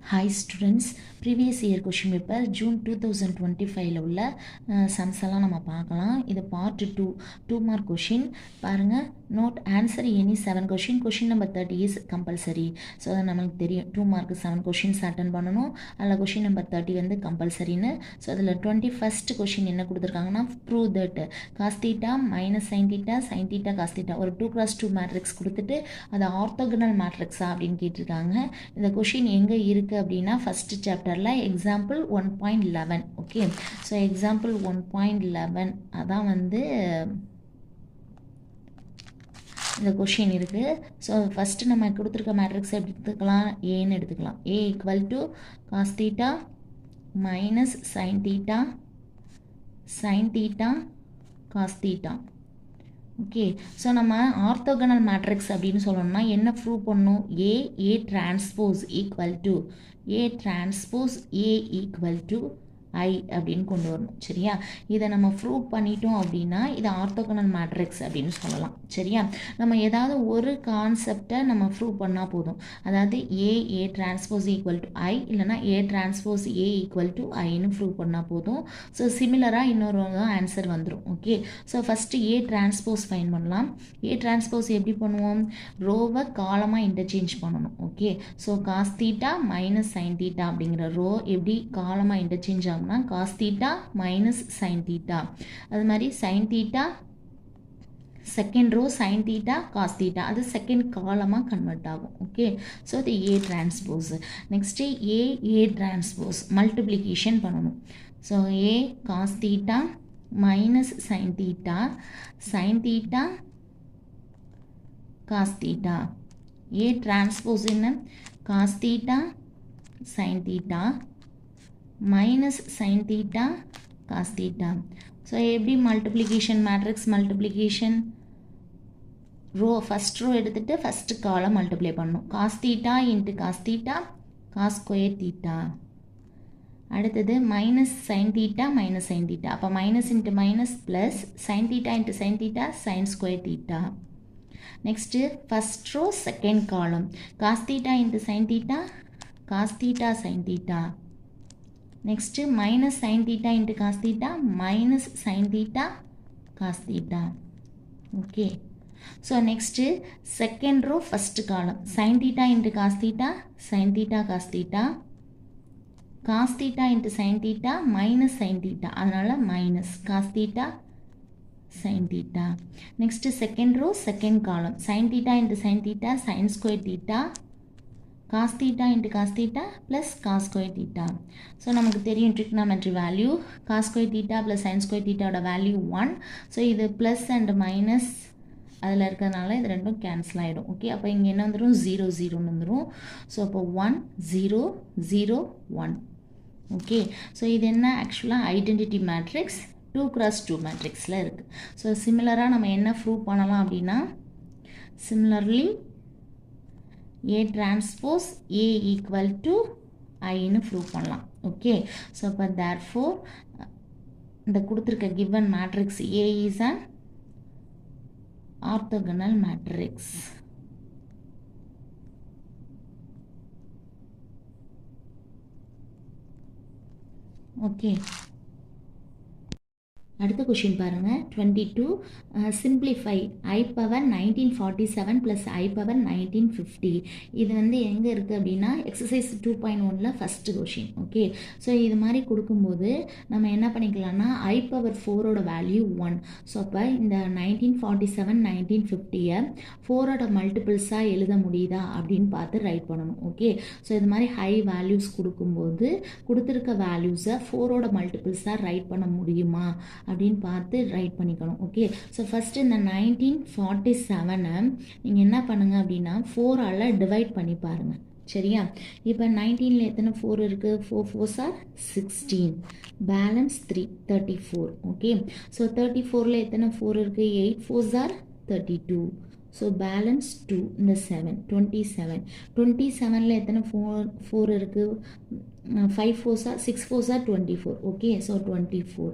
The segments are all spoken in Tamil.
Hi students, previous year question paper June 2025 உள்ள sums எல்லாம் நம்ம பார்க்கலாம். இது part 2 mark question. பாருங்க, note answer any 7 question number 30 is compulsory. So அது நமக்கு தெரியும் 2 mark 7 questions attend பண்ணணும். அதில் question number 30 வந்து compulsoryன்னு. So அதில் 21st question என்ன கொடுத்துருக்காங்கன்னா prove that cos theta minus sin theta cos theta ஒரு 2x2 matrix கொடுத்துட்டு அது orthogonal matrixா அப்படின்னு கேட்டிருக்காங்க. இந்த question எங்கே இருக்கு அப்படின்னா ஃபர்ஸ்ட் சாப்டர்ல எக்ஸாம்பிள் 1.11 ஓகே. ஸோ எக்ஸாம்பிள் 1.11 அதான் வந்து இந்த கொஷின் இருக்குது. ஸோ ஃபஸ்ட்டு நம்ம கொடுத்துருக்க மேட்ரிக்ஸ் எடுத்துக்கலாம், ஏன்னு எடுத்துக்கலாம். A equal to cos theta minus sine theta cos theta. Okay, so நம்ம ஆர்த்தோகனல் மேட்ரிக்ஸ் அப்படின்னு சொல்லணும்னா என்ன ப்ரூவ் பண்ணணும்? A transpose equal to A equal to I அப்படின்னு கொண்டு வரணும். சரியா, இதை நம்ம ப்ரூவ் பண்ணிட்டோம் அப்படின்னா இது ஆர்த்தோகனல் மேட்ரிக்ஸ் அப்படின்னு சொல்லலாம். சரியா, நம்ம ஏதாவது ஒரு கான்செப்டை நம்ம ப்ரூவ் பண்ணால் போதும். அதாவது A transpose equal to I இல்லைனா A transpose A equal to ஐன்னு ப்ரூவ் பண்ணால் போதும். ஸோ சிமிலராக இன்னொரு ஆன்சர் வந்துடும். Okay, so first A transpose find பண்ணலாம். ஏ டிரான்ஸ்போஸ் எப்படி பண்ணுவோம்? ரோவை காலமாக இன்டர்சேஞ்ச் பண்ணணும். Okay, so cos theta minus sine theta அப்படிங்கிற ரோ எப்படி காலமாக இன்டர்சேஞ்ச் ஆகும்? cos theta minus sin theta. அது மாதிரி sin theta second row sin theta cos theta அது செகண்ட் காலமாக கன்வெர்ட் ஆகும். ஓகே, ஸோ அது A transpose. Next A transpose multiplication பண்ணணும். So A cos theta minus sin theta cos theta. A transpose என்ன? cos theta sin theta minus sin theta cos theta. So எப்படி multiplication matrix multiplication row first row எடுத்துட்டு first column multiply பண்ணணும். cos theta into cos theta cos square theta. அடுத்தது minus sin theta minus sin theta. அப்போ minus into minus plus sin theta into sin theta sin square theta. Next first row second column cos theta into sin theta cos theta sin theta. Next minus sin theta into cos theta minus sin theta cos theta. Okay, so next second row first column sin theta into cos theta cos theta cos theta into sin theta minus sin theta அதனால minus cos theta sin theta. Next second row second column sin theta into sin theta sin square theta cos theta into cos theta plus cos square theta. So நமக்கு தெரியும் trigonometry value cos square theta plus sin square theta ஓட value 1. So இது plus and minus அதில் இருக்கிறதுனால இது ரெண்டும் கேன்சல் ஆகிடும். ஓகே, அப்போ இங்கே என்ன வந்துடும்? 0 0ன்னு வந்துடும். ஸோ அப்போ 1 0 0 1. ஓகே, ஸோ இது என்ன? ஆக்சுவலாக ஐடென்டிட்டி மேட்ரிக்ஸ் 2x2 மேட்ரிக்ஸில் இருக்குது. ஸோ சிமிலராக நம்ம என்ன ப்ரூவ் பண்ணலாம் அப்படின்னா similarly A transpose A equal to I ன்னு prove பண்ணலாம். ஓகே, ஸோ அப்போ therefore இந்த கொடுத்துருக்க given matrix A is an orthogonal matrix. Okay, அடுத்த கொஷின் பாருங்கள் 22. Simplify I power 1947 + I power 1950. இது வந்து எங்கே இருக்குது அப்படின்னா எக்ஸசைஸ் 2.1ல் ஃபஸ்ட்டு கொஷின். ஓகே, ஸோ இது மாதிரி கொடுக்கும்போது நம்ம என்ன பண்ணிக்கலாம்னா I power 4ஓட வேல்யூ 1. ஸோ அப்போ இந்த 1947 1950-ஐ 4ஓட மல்டிபிள்ஸாக எழுத முடியுதா அப்படின்னு பார்த்து ரைட் பண்ணணும். ஓகே, ஸோ இது மாதிரி ஹை வேல்யூஸ் கொடுக்கும்போது கொடுத்துருக்க வேல்யூஸை 4ஓட மல்டிபிள்ஸாக ரைட் பண்ண முடியுமா அப்படின்னு பார்த்து ரைட் பண்ணிக்கணும். ஓகே, ஸோ ஃபஸ்ட்டு இந்த 1947-ஐ நீங்கள் என்ன பண்ணுங்கள் அப்படின்னா 4ஆல் டிவைட் பண்ணி பாருங்கள். சரியா, இப்போ 19ல் எத்தனை 4 இருக்குது? 4 4s are 16, balance 3 34. Okay, so 34ல் எத்தனை 4 இருக்குது? 8 4s are 32. ஸோ பேலன்ஸ் 2 இந்த 7 27. 27ல் எத்தனை 4 இருக்குது? 5 4s are 6 4s are 24. Okay, so 24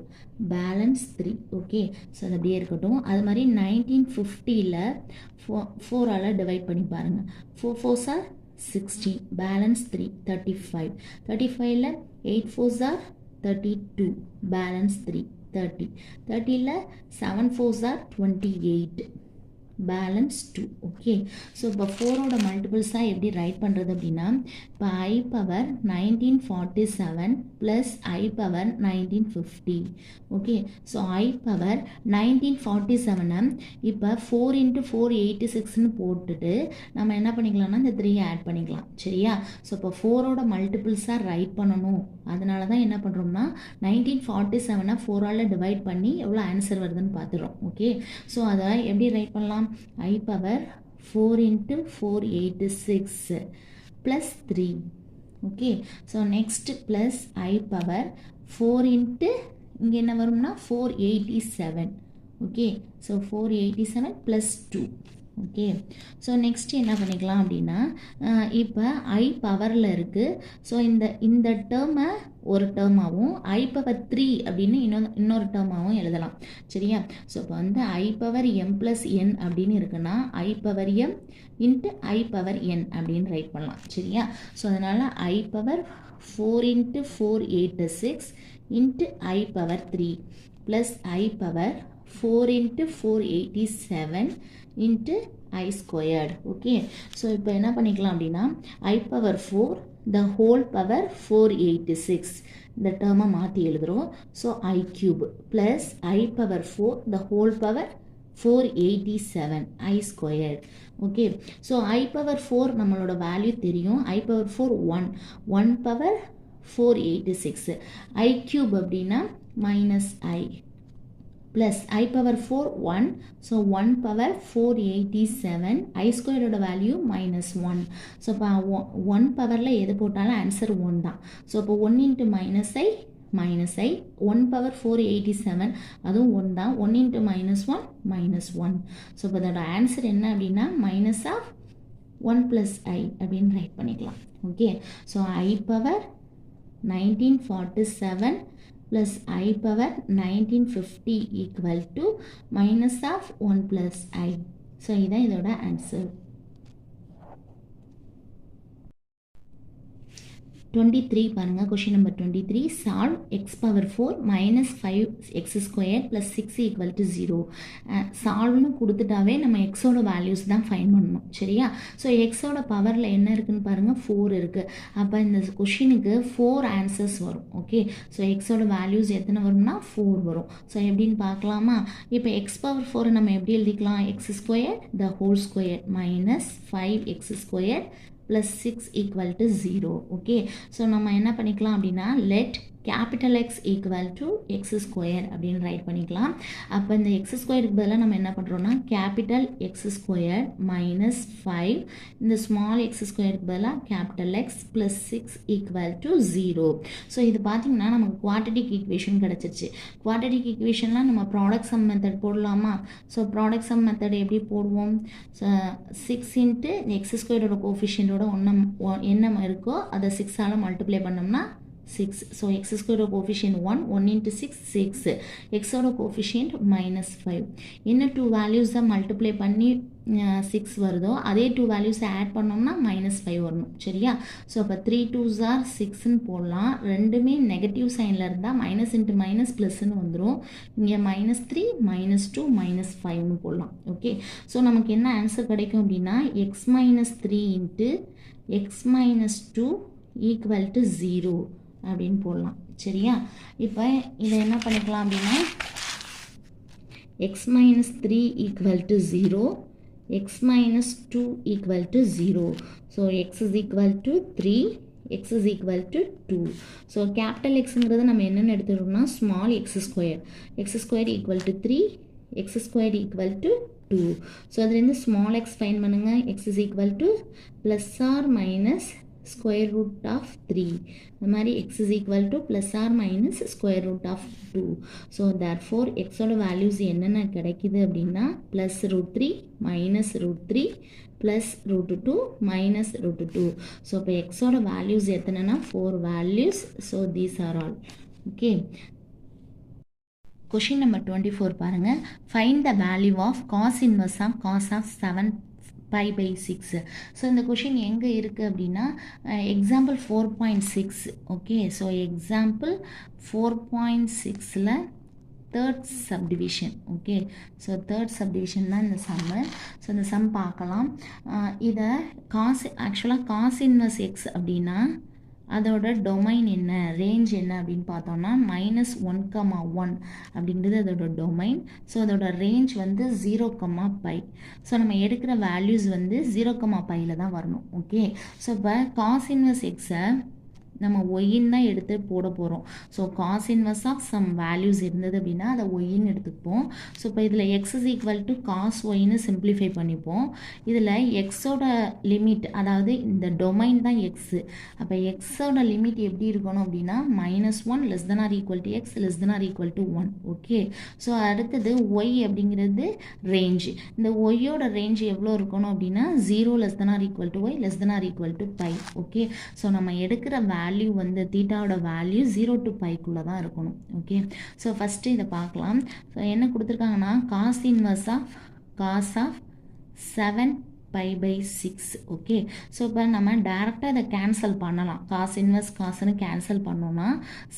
balance 3. Okay, so அது அப்படியே இருக்கட்டும். அது மாதிரி 1950-ல் 4ஆல் டிவைட் பண்ணி பாருங்கள். 4 4s are 60, balance 3, 35. 35 8 4s are 32, balance 3, 30. 30 7 4s are 28, balance 2. Okay, so இப்போ 4ஓட மல்டிபிள்ஸாக எப்படி ரைட் பண்ணுறது அப்படின்னா, இப்போ I power 1947 plus I power 1950. Okay, so I power 1947 இப்போ 4 × 486ன்னு போட்டுட்டு நம்ம என்ன பண்ணிக்கலாம்னா இந்த 3 ஆட் பண்ணிக்கலாம். சரியா, ஸோ இப்போ 4ஓட மல்டிபிள்ஸாக ரைட் பண்ணணும். அதனால தான் என்ன பண்ணுறோம்னா 1947 4ஆல் டிவைட் பண்ணி எவ்வளோ ஆன்சர் வருதுன்னு பார்த்துடுறோம். ஓகே, ஸோ அதை எப்படி ரைட் பண்ணலாம்? I power 4 × 486 plus 3. Okay, so next plus I power 4 × இங்கே என்ன வரும்னா 487. Okay, so 487 plus 2. Okay, so next என்ன பண்ணிக்கலாம் அப்படின்னா, இப்போ I பவரில் இருக்குது. ஸோ இந்த டேர்மை ஒரு டேர்மாகவும் I பவர் 3 அப்படின்னு இன்னொரு டேர்மாகவும் எழுதலாம். சரியா, ஸோ இப்போ வந்து I பவர் m + n அப்படின்னு இருக்குன்னா I power m × I power n அப்படின்னு ரைட் பண்ணலாம். சரியா, ஸோ அதனால் I power 4 × 486 × I power 3 plus I power 4 × 487 × I squared. Okay, so இப்போ என்ன பண்ணிக்கலாம் அப்படின்னா I power 4 the whole power 486 இந்த டேர்மை மாற்றி எழுதுகிறோம். So I cube plus I power 4 the whole power 487 I squared. Okay, so I power 4 நம்மளோட வேல்யூ தெரியும். I power 4 1 power 486. I cube அப்படின்னா minus I plus I power 4 1, so 1 power 487, I ஸ்கொயரோட வேல்யூ -1. ஸோ இப்போ 1 பவரில் எது போட்டாலும் ஆன்சர் 1 தான். ஸோ இப்போ 1 × -i 1 பவர் 487 அதுவும் 1 தான். 1 × -1 -1. ஸோ இப்போ அதோட ஆன்சர் என்ன அப்படின்னா மைனஸ் ஆஃப் 1 + I அப்படின்னு ரைட் பண்ணிக்கலாம். Okay, so I power 1947 plus I power 1950 equal to minus of 1 plus I. So இதான் இதோட ஆன்சர். 23 பாருங்க, question number 23. Solve x power 4 -5x² + 6 = 0. சால்வ்னு கொடுத்துட்டாவே நம்ம எக்ஸோட வேல்யூஸ் தான் ஃபைன் பண்ணணும். சரியா, ஸோ எக்ஸோட பவரில் என்ன இருக்குன்னு பாருங்கள் 4 இருக்குது. அப்போ இந்த கொஷினுக்கு 4 ஆன்சர்ஸ் வரும். ஓகே, ஸோ எக்ஸோட வேல்யூஸ் எத்தனை வரும்னா 4 வரும். ஸோ எப்படின்னு பார்க்கலாமா? இப்போ x பவர் 4 நம்ம எப்படி எழுதிக்கலாம்? x² the whole square minus 5x² plus 6 equal to 0. Okay, so நம்ம என்ன பண்ணிக்கலாம் அப்படின்னா let capital X equal to x square அப்படின்னு ரைட் பண்ணிக்கலாம். அப்போ இந்த x ஸ்கொயருக்கு பதிலாக நம்ம என்ன பண்ணுறோம்னா கேபிட்டல் x ஸ்கொயர் minus 5 இந்த ஸ்மால் x ஸ்கொயருக்கு பதிலாக capital X plus 6 equal to 0. So இது பார்த்திங்கன்னா நமக்கு குவாட்ரட்டிக் ஈக்குவேஷன் கிடச்சிருச்சு. குவாட்ரட்டிக் ஈக்குவேஷன்லாம் நம்ம ப்ராடக்ட் சம் மெத்தட் போடலாமா? ஸோ ப்ராடக்ட் சம் மெத்தட் எப்படி போடுவோம்? 6 × x ஸ்கொயரோட கோஃபிஷியன்டோட என்ன இருக்கோ அதை 6ஆல் மல்டிப்ளை பண்ணோம்னா 6. ஸோ எக்ஸ் ஸ்கொயரோட கோஃபிஷியன்ட் 1 × 6 6, எக்ஸோட கோஃபிஷியன்ட் -5. என்ன 2 வேல்யூஸை மல்டிப்ளை பண்ணி 6 வருதோ அதே 2 வேல்யூஸை ஆட் பண்ணோம்னா -5 வரணும். சரியா, ஸோ அப்போ 3 2s are 6ன்னு போடலாம். ரெண்டுமே நெகட்டிவ் சைனில் இருந்தால் மைனஸ் இன்ட்டு மைனஸ் ப்ளஸ்ன்னு வந்துடும். இங்கே -3 -2 -5ன்னு போடலாம். ஓகே, ஸோ நமக்கு என்ன ஆன்சர் கிடைக்கும் அப்படின்னா x - 3 × x - 2 equal to 0 அப்படின்னு போடலாம். சரியா, இப்போ இதை என்ன பண்ணிக்கலாம் அப்படின்னா x - 3 equal to 0, x - 2 equal to 0. So x is equal to 3, x is equal to 2. So capital எக்ஸுங்கிறது நம்ம என்னென்னு எடுத்துட்டோம்னா small x² equal to 3, x² equal to 2. So அதுலேருந்து ஸ்மால் x ஃபைன் பண்ணுங்கள். x is equal to plus or minus square root of 3. இந்த மாதிரி x is equal to plus or minus square root of 2. So therefore x ஓட values என்னென்ன கிடைக்குது அப்படின்னா plus √3 minus √3 plus √2 minus √2. So இப்போ x ஓட values எத்தனைனா 4 values. So these are all. Okay. Question number 24 பாருங்க. Find the value of cos inverse of cos of 7 pi by 6. So இந்த கொஷின் எங்கே இருக்குது அப்படின்னா எக்ஸாம்பிள் 4.6. ஓகே, ஸோ எக்ஸாம்பிள் 4.6ல் third subdivision. Okay, so third subdivision தான் இந்த சம்மு. ஸோ இந்த சம் பார்க்கலாம். இதை ஆக்சுவலாக காஸ் இன்வர்ஸ் எக்ஸ் அப்படின்னா அதோட டொமைன் என்ன, ரேஞ்ச் என்ன அப்படின்னு பார்த்தோம்னா -1,1 அப்படிங்கிறது அதோட டொமைன். ஸோ அதோட ரேஞ்ச் வந்து 0,π. ஸோ நம்ம எடுக்கிற வேல்யூஸ் வந்து 0,πல தான் வரணும். ஓகே, ஸோ இப்போ காஸ் இன்வர்ஸ் எக்ஸை நம்ம ஒய்ன்னு தான் எடுத்து போட போகிறோம். So cos inverse of some values இருந்தது அப்படின்னா அதை ஒய்ன்னு எடுத்துப்போம். ஸோ இப்போ இதில் x is equal to cos ஒய்ன்னு சிம்பிளிஃபை பண்ணிப்போம். இதில் எக்ஸோட லிமிட், அதாவது இந்த டொமைன் தான் எக்ஸு. அப்போ எக்ஸோட லிமிட் எப்படி இருக்கணும் அப்படின்னா -1 less than or equal to x less than or equal to 1. Okay, so அடுத்தது ஒய் அப்படிங்கிறது ரேஞ்ச். இந்த ஒய்யோட ரேஞ்ச் எவ்வளோ இருக்கணும் அப்படின்னா 0 less than or equal to y less than or equal to pi. Okay, so நம்ம எடுக்கிற வேல்யூ வந்து தீட்டாவோட வேல்யூ 0 to πக்குள்ளே தான் இருக்கணும். ஓகே, ஸோ ஃபஸ்ட்டு இதை பார்க்கலாம். ஸோ என்ன கொடுத்துருக்காங்கன்னா cos inverse of cos of 7π/6. Okay, so இப்போ நம்ம டேரெக்டாக இதை கேன்சல் பண்ணலாம். காஸ் இன்வர்ஸ் காசுன்னு கேன்சல் பண்ணோன்னா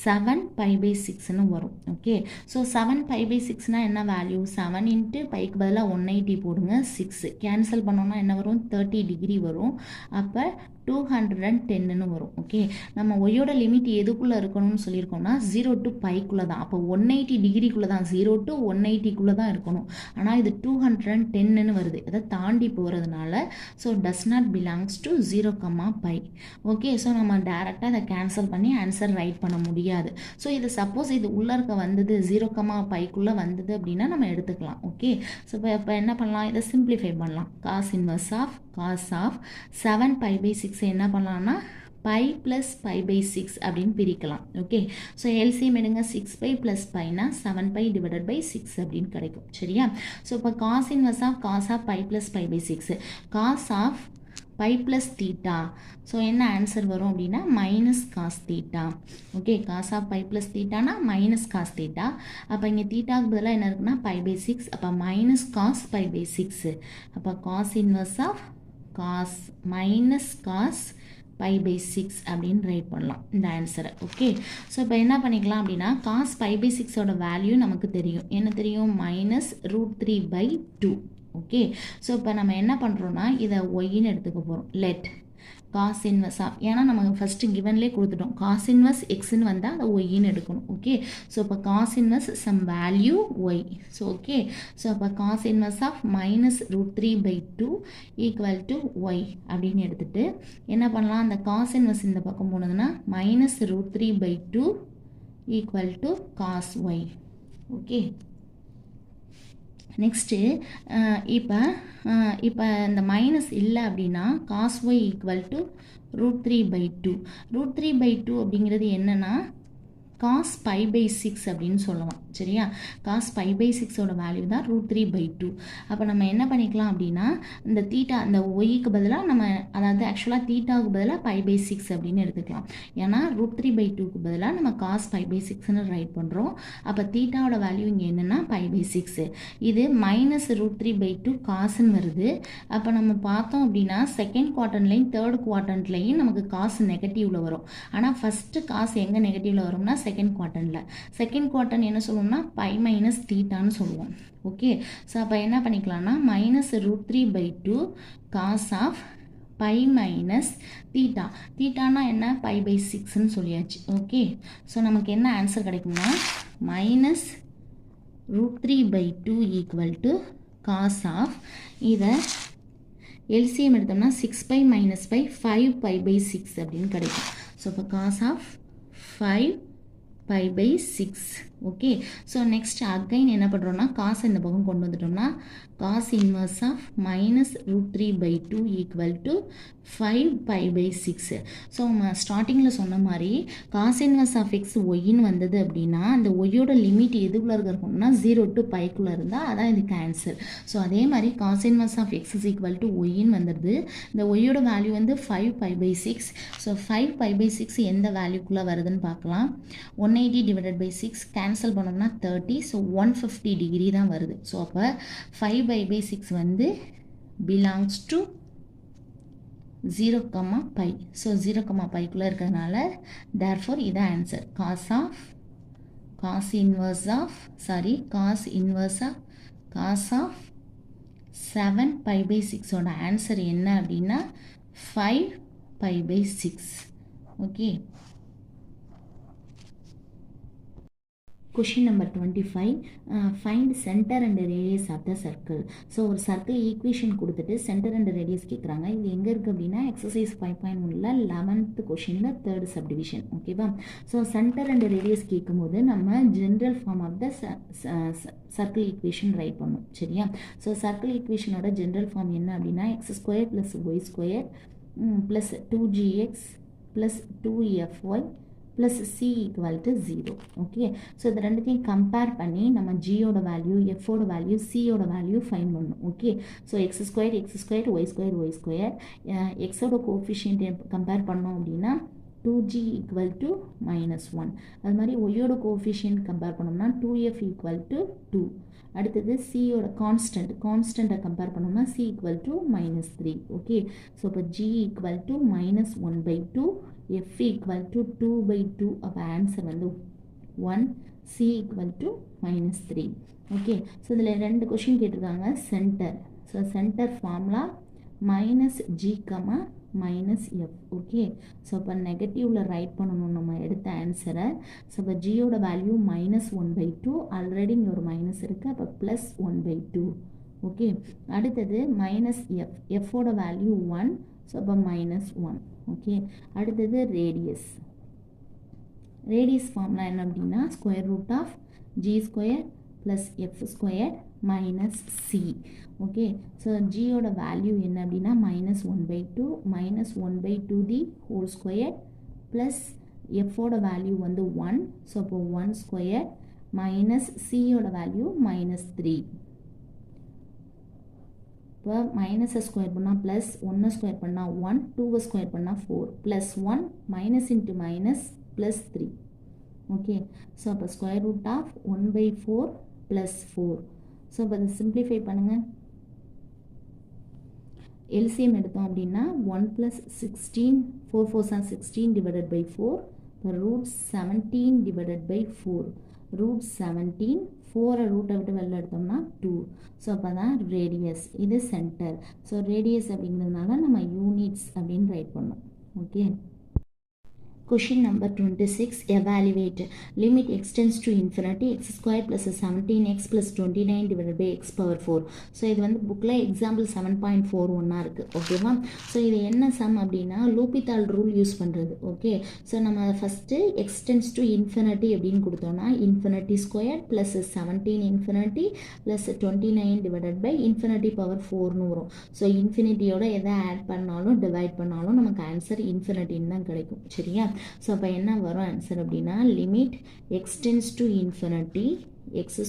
7π/6ன்னு வரும். ஓகே, ஸோ 7π/6னா என்ன வேல்யூ, 7 இன்ட்டு பைக்கு பதிலாக 180 போடுங்க, 6 கேன்சல் பண்ணோன்னா என்ன வரும், 30 டிகிரி வரும். அப்போ 210ன்னு வரும். ஓகே, நம்ம ஒய்யோட லிமிட் எதுக்குள்ளே இருக்கணும்னு சொல்லியிருக்கோம்னா 0 to πக்குள்ளே தான். அப்போ 180 டிகிரிக்குள்ளே தான், 0 to 180க்குள்ளே தான் இருக்கணும். ஆனால் இது 210ன்னு வருது, அதை தாண்டி போகிறதுனால so does not belongs to 0,π. Okay, so நம்ம டேரெக்டாக அதை கேன்சல் பண்ணி ஆன்சர் ரைட் பண்ண முடியாது. ஸோ இது சப்போஸ் இது உள்ளே இருக்க வந்தது 0,πக்குள்ளே வந்தது அப்படின்னா நம்ம எடுத்துக்கலாம். ஓகே, ஸோ இப்போ என்ன பண்ணலாம், இதை சிம்பிளிஃபை பண்ணலாம். Cos inverse of cos of 7π/6 என்ன பண்ணலாம்னா π + π/6 அப்படின்னு பிரிக்கலாம். ஓகே, ஸோ எல்சிஎம் எடுங்க, 6π + πனா 7π/6 அப்படின்னு கிடைக்கும். சரியா, ஸோ இப்போ cos inverse of cos of π + π/6 cos of π + θ. So என்ன ஆன்சர் வரும் அப்படின்னா -cos θ. ஓகே, காஸ் ஆஃப் π + θனா -cos θ. அப்போ இங்கே தீட்டாவுக்கு பதிலாக என்ன இருக்குன்னா π/6. அப்போ -cos π/6. அப்போ cos inverse of cos -cos π/6 அப்படின்னு ரைட் பண்ணலாம் இந்த ஆன்சரை. ஓகே, ஸோ இப்போ என்ன பண்ணிக்கலாம் அப்படின்னா காஸ் π/6ஓட வேல்யூ நமக்கு தெரியும். என்ன தெரியும், -√3/2. ஓகே, ஸோ இப்போ நம்ம என்ன பண்ணுறோன்னா இதை ஒய்ன்னு எடுத்துக்க போகிறோம். லெட் காஸ் இன்வர்ஸ் ஆஃப், ஏன்னா நம்ம ஃபஸ்ட்டு கிவன்லேயே கொடுத்துட்டோம், காஸ் இன்வர்ஸ் எக்ஸ்ன்னு வந்தால் அதை ஒய்ன்னு எடுக்கணும். ஓகே, ஸோ இப்போ cos inverse some value y. So okay, so அப்போ cos inverse of -√3/2 equal to y அப்படின்னு எடுத்துகிட்டு என்ன பண்ணலாம், அந்த காஸ் இன்வர்ஸ் இந்த பக்கம் போனதுன்னா -√3/2 equal to cos y. Okay, next இப்போ இந்த மைனஸ் இல்லை அப்படின்னா காஸ் ஒய் ஈக்குவல் டு √3/2. √3/2 அப்படிங்கிறது என்னென்னா காஸ் π/6 அப்படின்னு சொல்லலாம். சரியா, காஸ் π/6ஓட வேல்யூ தான் √3/2. அப்போ நம்ம என்ன பண்ணிக்கலாம் அப்படின்னா இந்த தீட்டா, அந்த ஒய்க்கு பதிலாக நம்ம, அதாவது ஆக்சுவலாக தீட்டாவுக்கு பதிலாக π/6 அப்படின்னு எடுத்துக்கலாம். ஏன்னா √3/2க்கு பதிலாக நம்ம காஸ் π/6ன்னு ரைட் பண்ணுறோம். அப்போ தீட்டாவோட வேல்யூ இங்கே என்னென்னா π/6. இது -√3/2 காசுன்னு வருது. அப்போ நம்ம பார்த்தோம் அப்படின்னா செகண்ட் குவாட்ரண்ட்லையும் தேர்ட் குவாட்ரண்ட்லையும் நமக்கு காசு நெகட்டிவில் வரும். ஆனால் ஃபஸ்ட்டு காசு எங்கே நெகட்டிவில் வரும்னா செகண்ட் குவாட்ரண்ட்டில். செகண்ட் குவாட்ரண்ட் என்ன சொல்லுவோம்னா π - θன்னு சொல்லுவோம். ஓகே, ஸோ அப்போ என்ன பண்ணிக்கலாம்னா -√3/2 காஸ் ஆஃப் π - θ. தீட்டானா என்ன, π/6ன்னு சொல்லியாச்சு. ஓகே, ஸோ நமக்கு என்ன ஆன்சர் கிடைக்கும்னா -√3/2 ஈக்குவல் டு காஸ் ஆஃப், இதை எல்சிஎம் எடுத்தோம்னா 6π - π 5π/6 அப்படின்னு கிடைக்கும். ஸோ இப்போ cos of 5π/6. Okay, so next again என்ன பண்ணுறோம்னா காசு இந்த பக்கம் கொண்டு வந்துட்டோம்னா cos inverse of -√3/2 equal to 5π/6. So நம்ம ஸ்டார்டிங்கில் சொன்ன மாதிரி காஸ் இன்வர்ஸ் ஆஃப் எக்ஸ் ஒய்ன்னு வந்தது அப்படின்னா அந்த ஒய்யோட லிமிட் எதுக்குள்ளே இருக்கணும்னா 0 to πக்குள்ளே இருந்தால் அதான் இதுக்கு ஆன்சர். ஸோ அதே மாதிரி cos inverse of X is equal to ஒய்ன்னு வந்துடுது. இந்த ஒய்யோட வேல்யூ வந்து 5π/6. ஸோ 5π/6 எந்த வேல்யூக்குள்ளே வருதுன்னு பார்க்கலாம். 180/6 கேன்சல் பண்ணோம்னா 30. ஸோ 150 டிகிரி தான் வருது. ஸோ அப்போ 5π/6 வந்து belongs to 0, pi. So 0, pi குள்ள இருக்கிறதுனால therefore இது answer. cos inverse of 7 pi by 6 ஓட ஆன்சர் என்ன அப்படின்னா 5 pi by 6. Okay. Question number 25. Find center and radius of the circle. So ஒரு circle equation கொடுத்துட்டு center and radius கேட்குறாங்க. இது எங்கே இருக்குது அப்படின்னா exercise 5.1ல 11th questionல 3rd subdivision. ஓகேவா? ஸோ center and radius கேட்கும்போது நம்ம general form of the circle equation right பண்ணணும். சரியா? ஸோ circle equationோட general form என்ன அப்படின்னா x square plus y square plus 2gx plus 2fy plus c equal to 0. Okay. So இது ரெண்டுத்தையும் கம்பேர் பண்ணி நம்ம ஜியோட வேல்யூ, எஃபோட வேல்யூ, சியோட வேல்யூ ஃபைன் பண்ணணும். Okay. So x square, y square, எக்ஸோட கோஃபிஷியன்ட் கம்பேர் பண்ணோம் அப்படின்னா 2g equal to -1. அது மாதிரி ஒய்யோட கோஃபிஷியன்ட் கம்பேர் பண்ணோம்னா 2f equal to 2. அடுத்தது சியோட கான்ஸ்டண்ட்டை கம்பேர் பண்ணோம்னா c equal to -3. Okay. So இப்போ g equal to -1/2, f equal to 2/2. அப்போ ஆன்சர் வந்து 1, c equal to -3. Okay. So இதில் 2 கொஷின் கேட்டிருக்காங்க. Centre, so centre formula -g, -f. Okay. So இப்போ நெகட்டிவில் ரைட் பண்ணணும் நம்ம எடுத்த ஆன்சரை. ஸோ இப்போ ஜியோட வேல்யூ -1/2, ஆல்ரெடி இங்கே ஒரு மைனஸ் இருக்குது, அப்போ +1/2. ஓகே. அடுத்தது -f, எஃபோட வேல்யூ 1, ஸோ அப்போ -1. ஓகே. அடுத்தது ரேடியஸ் ஃபார்முலா என்ன அப்படின்னா √g² + f² - c. Okay. So ஜியோட வேல்யூ என்ன அப்படின்னா -1/2, -1/2 தி ஹோல் ஸ்கொயர் ப்ளஸ் எஃபோட வேல்யூ வந்து 1, ஸோ அப்போ 1² மைனஸ் சியோட வேல்யூ -3. இப்போ மைனஸை ஸ்கொயர் பண்ணால் ப்ளஸ், 1 ஸ்கொயர் பண்ணால் 1, 2 ஸ்கொயர் பண்ணால் 4, +1 minus into minus +3. Okay. So அப்போ √1/4 + 4. ஸோ இப்போ அதை சிம்பிளிஃபை பண்ணுங்கள். எல்சிஎம் எடுத்தோம் அப்படின்னா 1 + 16, 4 4s are 16 divided by 4, √17 divided by 4, √17, 4 ரூட்டை விட்டு வெளில எடுத்தோம்னா 2. ஸோ அப்போ தான் ரேடியஸ், இது சென்டர். ஸோ ரேடியஸ் அப்படிங்கிறதுனால நம்ம யூனிட்ஸ் அப்படின்னு ரைட் பண்ணோம். Okay. Question number 26. Evaluate. Limit x tends to infinity x² plus 17x plus 29 divided by x power 4. So இது வந்து புக்கில் எக்ஸாம்பிள் 7.41 இருக்குது. ஓகேவா? ஸோ இது என்ன சம் அப்படின்னா லூபித்தால் ரூல் யூஸ் பண்ணுறது. ஓகே. ஸோ நம்ம first x tends to infinity அப்படின்னு கொடுத்தோன்னா ∞² plus 17 infinity plus 29 divided by infinity power 4ன்னு வரும். ஸோ இன்ஃபினிட்டியோட எதை ஆட் பண்ணாலும் டிவைட் பண்ணாலும் நமக்கு ஆன்சர் இன்ஃபினிட்டின்னு தான் கிடைக்கும். சரியா? ஸோ அப்போ என்ன வரும் ஆன்சர் அப்படின்னா limit x tends to infinity x²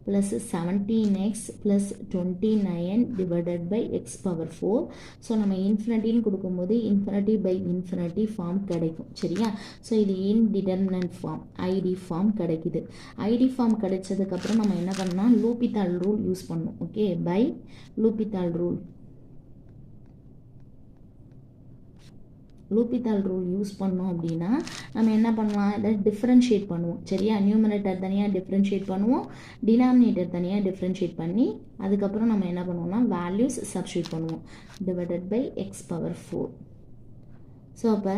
plus 17x plus 29 divided by x power 4. So நம்ம இன்ஃபினிட்டின்னு கொடுக்கும்போது இன்ஃபினிட்டி பை இன்ஃபினிட்டி ஃபார்ம் கிடைக்கும். சரியா? ஸோ இது இன்டிடெர்மினன்ட் ஃபார்ம், ஐடி ஃபார்ம் கிடைக்குது. ஐடி ஃபார்ம் கிடைச்சதுக்கப்புறம் நம்ம என்ன பண்ணலாம், லூபித்தால் ரூல் யூஸ் பண்ணணும். ஓகே. பை லூபித்தால் ரூல் யூஸ் பண்ணோம் அப்படின்னா நம்ம என்ன பண்ணலாம், இதை டிஃப்ரென்ஷியேட் பண்ணுவோம். சரியா? நியூமரேட்டர் தனியாக டிஃப்ரென்ஷியேட் பண்ணுவோம், டினாமினேட்டர் தனியாக டிஃப்ரென்ஷியேட் பண்ணி அதுக்கப்புறம் நம்ம என்ன பண்ணுவோம்னா வேல்யூஸ் சப்ஸ்டியூட் பண்ணுவோம். Divided by x power 4. So அப்போ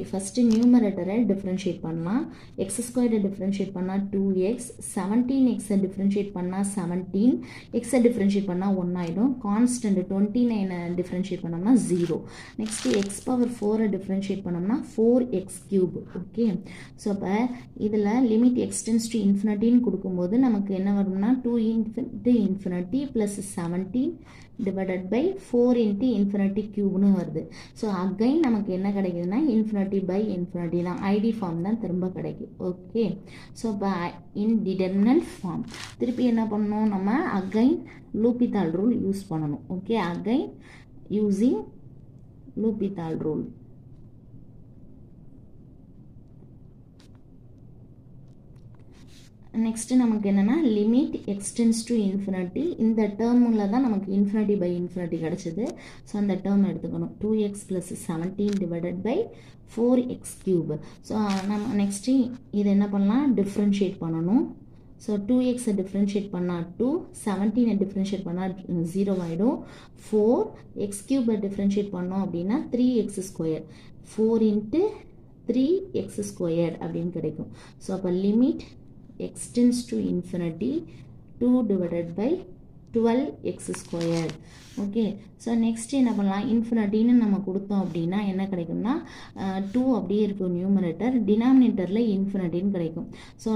ஃபஸ்ட்டு நியூமரேட்டரை டிஃப்ரென்ஷியேட் பண்ணலாம். x² டிஃப்ரென்ஷியேட் பண்ணால் 2x, 17xை டிஃப்ரென்ஷியேட் பண்ணால் 17, எக்ஸை டிஃப்ரென்ஷியேட் பண்ணால் 1 ஆகிடும். கான்ஸ்டன்ட் 29 டிஃப்ரென்ஷியேட் பண்ணோம்னா 0. நெக்ஸ்ட்டு எக்ஸ் பவர் 4 டிஃப்ரென்ஷியேட் பண்ணோம்னா 4x³ ஓகே. ஸோ அப்போ இதில் limit x tends to infinity கொடுக்கும்போது நமக்கு என்ன வரும்னா 2 × infinity plus 17 divided by 4 × infinity cube வருது. ஸோ அகைன் நமக்கு என்ன கிடைக்குதுன்னா இன்ஃபினிட்டி பை இன்ஃபினிட்டி தான், ஐடி ஃபார்ம் தான் திரும்ப கிடைக்கும். ஓகே. ஸோ இப்போ இன்டிடெர்மினன்ட் ஃபார்ம் திருப்பி என்ன பண்ணணும், நம்ம அகைன் லூபித்தால் ரூல் யூஸ் பண்ணணும். Okay. Again using L'Hopital rule. Next நமக்கு என்னென்னா லிமிட் எக்ஸ்டென்ஸ் டு இன்ஃபினிட்டி. இந்த டேர்மில் தான் நமக்கு இன்ஃபினிட்டி பை இன்ஃபினிட்டி கிடச்சிது. ஸோ அந்த டேர்ம் எடுத்துக்கணும். 2x + 17 divided by 4x cube. So நம்ம நெக்ஸ்ட்டு இது என்ன பண்ணலாம், டிஃப்ரென்ஷியேட் பண்ணணும். ஸோ 2x டிஃப்ரென்ஷியேட் பண்ணால் 2, 17 டிஃப்ரென்ஷியேட் பண்ணால் 0 ஆகிடும். 4x கியூபை டிஃப்ரென்ஷியேட் பண்ணோம் அப்படின்னா 3x². 4 × 3x² அப்படின்னு கிடைக்கும். ஸோ அப்போ limit extends to infinity 2 divided by 12x². Okay, so next என்ன பண்ணலாம், இன்ஃபினிட்டின்னு நம்ம கொடுத்தோம் அப்படின்னா என்ன கிடைக்கும்னா 2 அப்படியே இருக்கும் நியூமரேட்டர், டினாமினேட்டரில் இன்ஃபினிட்டின்னு கிடைக்கும். ஸோ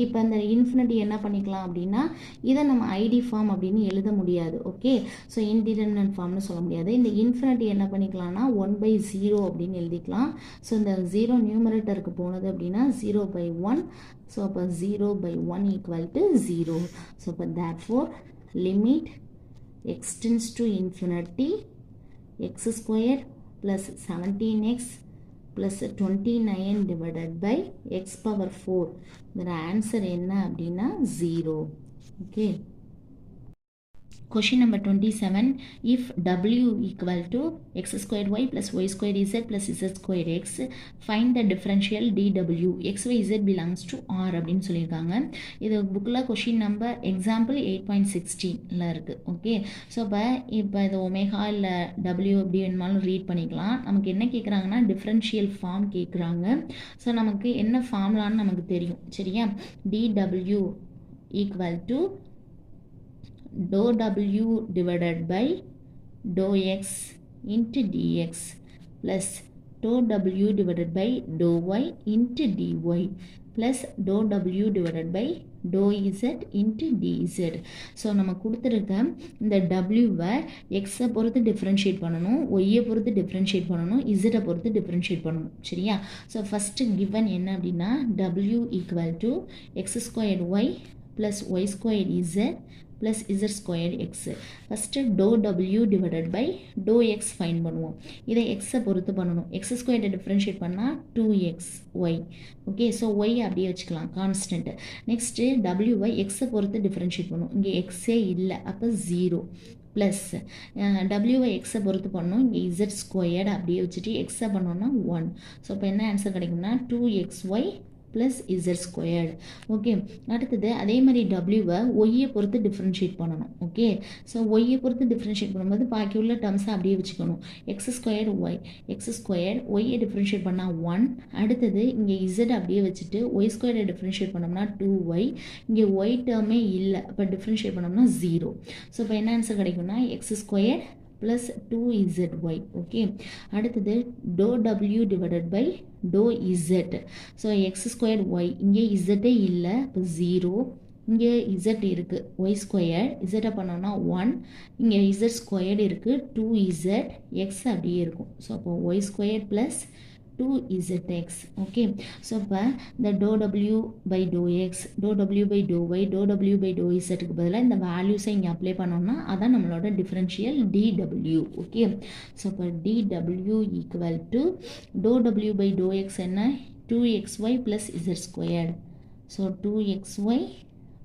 இப்போ இந்த இன்ஃபினிட்டி என்ன பண்ணிக்கலாம் அப்படின்னா இதை நம்ம ஐடி ஃபார்ம் அப்படின்னு எழுத முடியாது. ஓகே, ஸோ இன்டிடெர்மினன்ட் ஃபார்ம்னு சொல்ல முடியாது. இந்த இன்ஃபினிட்டி என்ன பண்ணிக்கலாம்னா 1/0 அப்படின்னு எழுதிக்கலாம். ஸோ இந்த 0 நியூமரேட்டருக்கு போனது அப்படின்னா 0/1. ஸோ அப்போ 0/1 = 0. ஸோ இப்போ therefore limit extends to infinity x² plus 17x plus 29 divided by x⁴. இதோட ஆன்சர் என்ன அப்படின்னா 0. Okay, Question number 27. If W = x² y plus y² z plus z² x, find the differential dW x y z belongs to R அப்படின்னு சொல்லியிருக்காங்க. இது புக்கில் கொஷின் நம்பர் எக்ஸாம்பிள் 8.16 இருக்குது. ஓகே, ஸோ இப்போ இது ஒமேகா இல்லை W எப்படி வேணுமாலும் ரீட் பண்ணிக்கலாம். நமக்கு என்ன கேட்குறாங்கன்னா டிஃப்ரென்ஷியல் ஃபார்ம் கேட்குறாங்க. ஸோ நமக்கு என்ன ஃபார்முலான்னு நமக்கு தெரியும். சரியா, dW = ∂W divided by ∂x into dx plus ∂W divided by ∂y into dy plus ∂W divided by ∂z into dz. So நம்ம கொடுத்துருக்க இந்த W-வை எக்ஸை பொறுத்து டிஃப்ரென்ஷியேட் பண்ணணும், ஒய்யை பொறுத்து டிஃப்ரென்ஷியேட் பண்ணணும், இசட்டை பொறுத்து டிஃப்ரென்ஷியேட் பண்ணணும். சரியா, ஸோ ஃபஸ்ட்டு கிவன் என்ன அப்படின்னா W = x² y plus y² z plus z² x. First ∂W divided by ∂x fine பண்ணுவோம். இதை எக்ஸை பொறுத்து பண்ணணும். x² டிஃப்ரென்ஷியேட் பண்ணால் 2xy. ஓகே, ஸோ ஒய் அப்படியே வச்சுக்கலாம் கான்ஸ்டன்ட். நெக்ஸ்ட்டு W-வை எக்ஸை பொறுத்து டிஃப்ரென்ஷியேட் பண்ணுவோம். இங்கே எக்ஸே இல்லை, அப்போ 0 ப்ளஸ் W-வை எக்ஸை பொறுத்து பண்ணணும். இங்கே z² அப்படியே வச்சுட்டு எக்ஸை பண்ணோன்னா 1. ஸோ இப்போ என்ன ஆன்சர் கிடைக்கும்னா 2xy plus z². ஓகே, அடுத்தது அதே மாதிரி W-வை ஒய்யை பொறுத்து டிஃப்ரென்ஷியேட் பண்ணணும். ஓகே, ஸோ ஒய்யை பொறுத்து டிஃப்ரென்ஷியேட் பண்ணும்போது பாக்கி உள்ள டேர்ம்ஸை அப்படியே வச்சுக்கணும். x² ஒய்யை டிஃப்ரென்ஷியேட் பண்ணால் 1. அடுத்தது இங்கே z அப்படியே வச்சுட்டு y² டிஃப்ரென்ஷியேட் பண்ணோம்னா 2y. இங்கே ஒய் டேர்மே இல்லை, அப்போ டிஃப்ரென்ஷியேட் பண்ணோம்னா 0. ஸோ இப்போ என்ன ஆன்சர் கிடைக்கும்னா x² plus 2zy. ஓகே, அடுத்தது ∂W divided by ∂z. So x² y, இங்கே z இல்லை, இப்போ 0. இங்கே z இருக்குது, y², z பண்ணோன்னா 1. இங்கே z² இருக்குது, 2z, x அப்படியே இருக்கும். ஸோ அப்போ y² plus 2zx. Okay, so இப்போ இந்த ∂W by ∂x, ∂W by ∂y, ∂W by ∂zக்கு பதிலாக இந்த வேல்யூஸை இங்கே அப்ளை பண்ணோம்னா அதான் நம்மளோட டிஃப்ரென்ஷியல் dW. ஓகே, ஸோ இப்போ dW = ∂W by ∂x என்ன, 2xy plus z². So 2xy